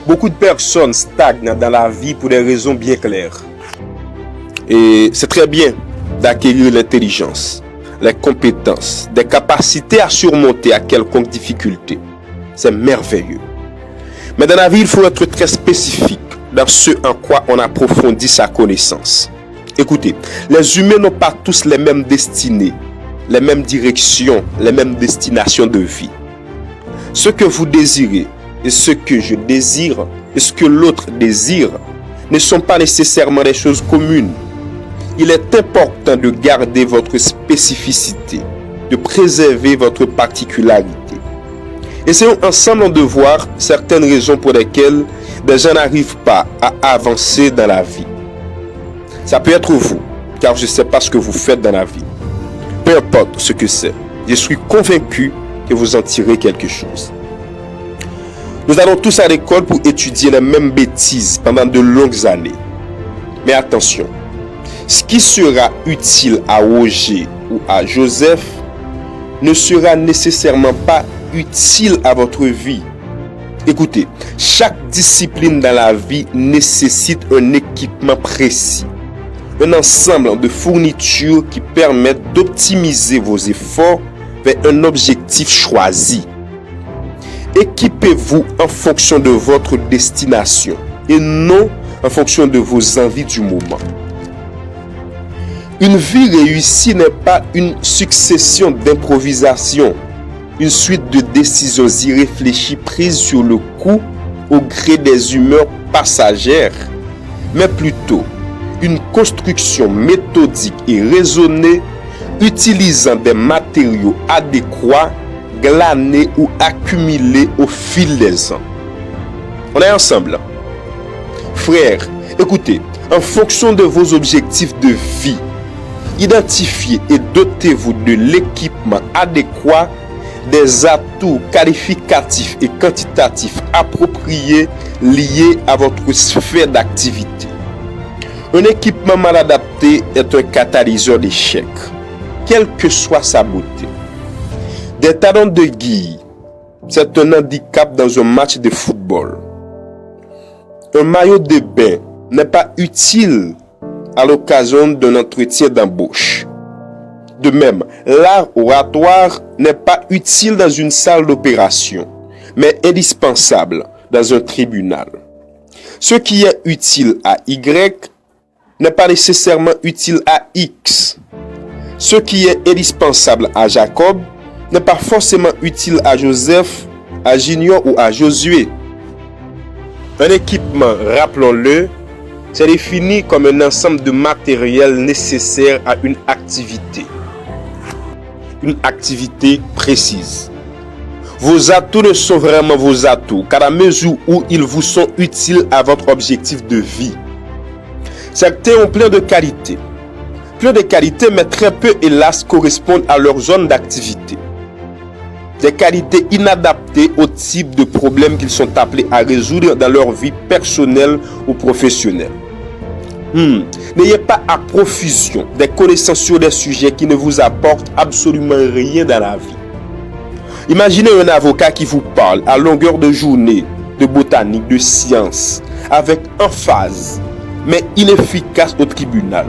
Beaucoup de personnes stagnent dans la vie pour des raisons bien claires. Et c'est très bien d'acquérir l'intelligence, les compétences, des capacités à surmonter à quelconque difficulté. C'est merveilleux. Mais dans la vie, il faut être très spécifique dans ce en quoi on approfondit sa connaissance. Écoutez, les humains n'ont pas tous les mêmes destinées, les mêmes directions, les mêmes destinations de vie. Ce que vous désirez et ce que je désire et ce que l'autre désire ne sont pas nécessairement des choses communes. Il est important de garder votre spécificité, de préserver votre particularité. Essayons ensemble de voir certaines raisons pour lesquelles des gens n'arrivent pas à avancer dans la vie. Ça peut être vous, car je ne sais pas ce que vous faites dans la vie. Peu importe ce que c'est, je suis convaincu que vous en tirez quelque chose. Nous allons tous à l'école pour étudier les mêmes bêtises pendant de longues années. Mais attention, ce qui sera utile à Roger ou à Joseph ne sera nécessairement pas utile à votre vie. Écoutez, chaque discipline dans la vie nécessite un équipement précis, un ensemble de fournitures qui permettent d'optimiser vos efforts vers un objectif choisi. Équipez-vous en fonction de votre destination et non en fonction de vos envies du moment. Une vie réussie n'est pas une succession d'improvisations, une suite de décisions irréfléchies prises sur le coup au gré des humeurs passagères, mais plutôt une construction méthodique et raisonnée utilisant des matériaux adéquats, glanés ou accumulés au fil des ans. On est ensemble. Frères, écoutez, en fonction de vos objectifs de vie, identifiez et dotez-vous de l'équipement adéquat, des atouts qualificatifs et quantitatifs appropriés liés à votre sphère d'activité. Un équipement mal adapté est un catalyseur d'échec, quelle que soit sa beauté. Des talons de guille, c'est un handicap dans un match de football. Un maillot de bain n'est pas utile à l'occasion d'un entretien d'embauche. De même, l'art oratoire n'est pas utile dans une salle d'opération, mais indispensable dans un tribunal. Ce qui est utile à Y n'est pas nécessairement utile à X. Ce qui est indispensable à Jacob n'est pas forcément utile à Joseph, à Junior ou à Josué. Un équipement, rappelons-le, c'est défini comme un ensemble de matériel nécessaire à une activité précise. Vos atouts ne sont vraiment vos atouts qu'à la mesure où ils vous sont utiles à votre objectif de vie. Certains ont plein de qualités, mais très peu, hélas, correspondent à leur zone d'activité. Des qualités inadaptées au type de problèmes qu'ils sont appelés à résoudre dans leur vie personnelle ou professionnelle. N'ayez pas à profusion des connaissances sur des sujets qui ne vous apportent absolument rien dans la vie. Imaginez un avocat qui vous parle à longueur de journée de botanique, de sciences, avec emphase, mais inefficace au tribunal.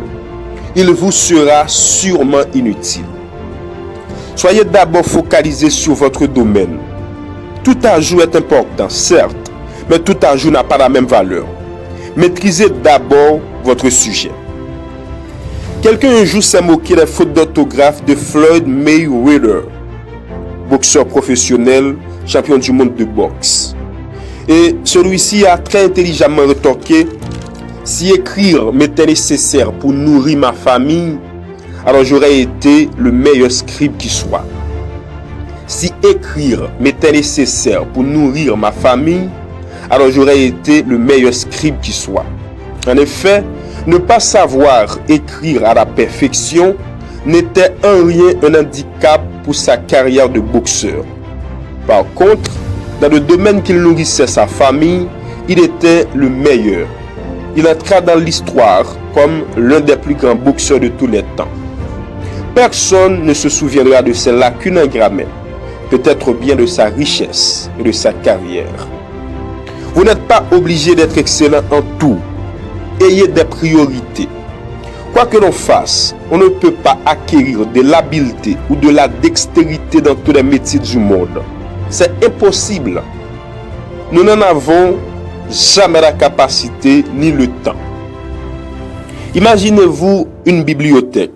Il vous sera sûrement inutile. Soyez d'abord focalisé sur votre domaine. Tout ajout est important, certes, mais tout ajout n'a pas la même valeur. Maîtrisez d'abord votre sujet. Quelqu'un un jour s'est moqué des fautes d'orthographe de Floyd Mayweather, boxeur professionnel, champion du monde de boxe. Et celui-ci a très intelligemment rétorqué: si écrire m'était nécessaire pour nourrir ma famille, alors j'aurais été le meilleur scribe qui soit. Si écrire m'était nécessaire pour nourrir ma famille, alors j'aurais été le meilleur scribe qui soit. En effet, ne pas savoir écrire à la perfection n'était en rien un handicap pour sa carrière de boxeur. Par contre, dans le domaine qu'il nourrissait sa famille, il était le meilleur. Il entra dans l'histoire comme l'un des plus grands boxeurs de tous les temps. Personne ne se souviendra de ses lacunes en grammaire, peut-être bien de sa richesse et de sa carrière. Vous n'êtes pas pas obligé d'être excellent en tout. Ayez des priorités. Quoi que l'on fasse, on ne peut pas acquérir de l'habileté ou de la dextérité dans tous les métiers du monde. C'est impossible. Nous n'en avons jamais la capacité ni le temps. Imaginez-vous une bibliothèque.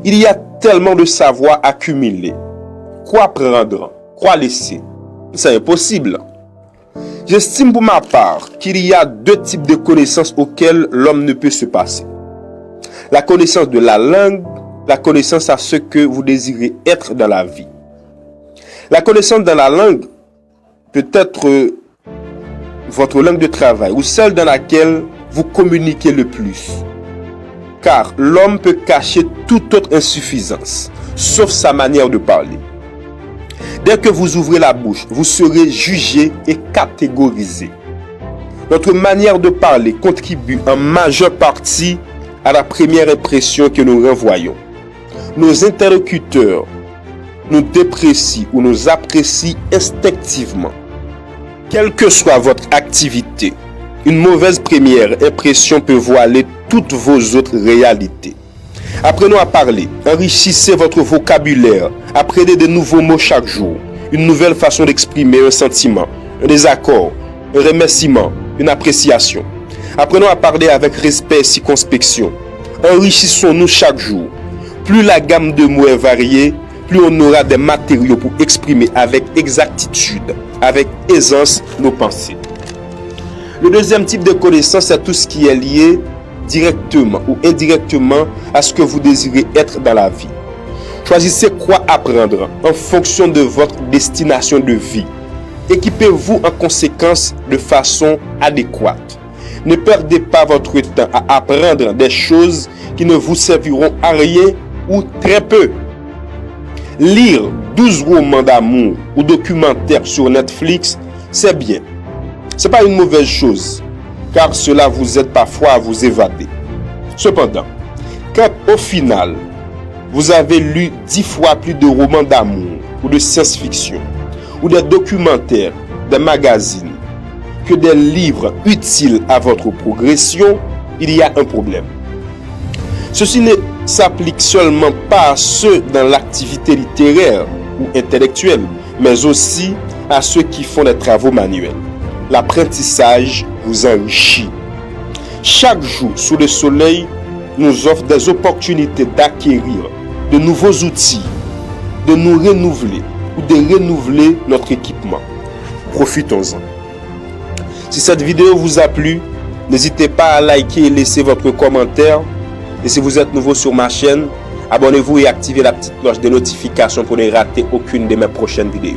Il y a tellement de savoir accumulé. Quoi prendre? Quoi laisser? C'est impossible. J'estime pour ma part qu'il y a deux types de connaissances auxquelles l'homme ne peut se passer. La connaissance de la langue, la connaissance à ce que vous désirez être dans la vie. La connaissance dans la langue peut être votre langue de travail ou celle dans laquelle vous communiquez le plus. Car l'homme peut cacher toute autre insuffisance, sauf sa manière de parler. Dès que vous ouvrez la bouche, vous serez jugé et catégorisé. Notre manière de parler contribue en majeure partie à la première impression que nous renvoyons. Nos interlocuteurs nous déprécient ou nous apprécient instinctivement. Quelle que soit votre activité, une mauvaise première impression peut voiler toutes vos autres réalités. Apprenons à parler, enrichissez votre vocabulaire, apprenez de nouveaux mots chaque jour, une nouvelle façon d'exprimer un sentiment, un désaccord, un remerciement, une appréciation. Apprenons à parler avec respect et circonspection. Enrichissons-nous chaque jour. Plus la gamme de mots est variée, plus on aura des matériaux pour exprimer avec exactitude, avec aisance nos pensées. Le deuxième type de connaissance, c'est tout ce qui est lié directement ou indirectement à ce que vous désirez être dans la vie. Choisissez quoi apprendre en fonction de votre destination de vie. Équipez-vous en conséquence de façon adéquate. Ne perdez pas votre temps à apprendre des choses qui ne vous serviront à rien ou très peu. Lire 12 romans d'amour ou documentaires sur Netflix, c'est bien. Ce n'est pas une mauvaise chose, car cela vous aide parfois à vous évader. Cependant, quand au final, vous avez lu 10 fois plus de romans d'amour ou de science-fiction, ou des documentaires, des magazines, que des livres utiles à votre progression, il y a un problème. Ceci ne s'applique seulement pas à ceux dans l'activité littéraire ou intellectuelle, mais aussi à ceux qui font des travaux manuels. L'apprentissage vous enrichit. Chaque jour sous le soleil nous offre des opportunités d'acquérir de nouveaux outils, de nous renouveler ou de renouveler notre équipement. Profitons-en. Si cette vidéo vous a plu, n'hésitez pas à liker et laisser votre commentaire. Et si vous êtes nouveau sur ma chaîne, abonnez-vous et activez la petite cloche de notification pour ne rater aucune de mes prochaines vidéos.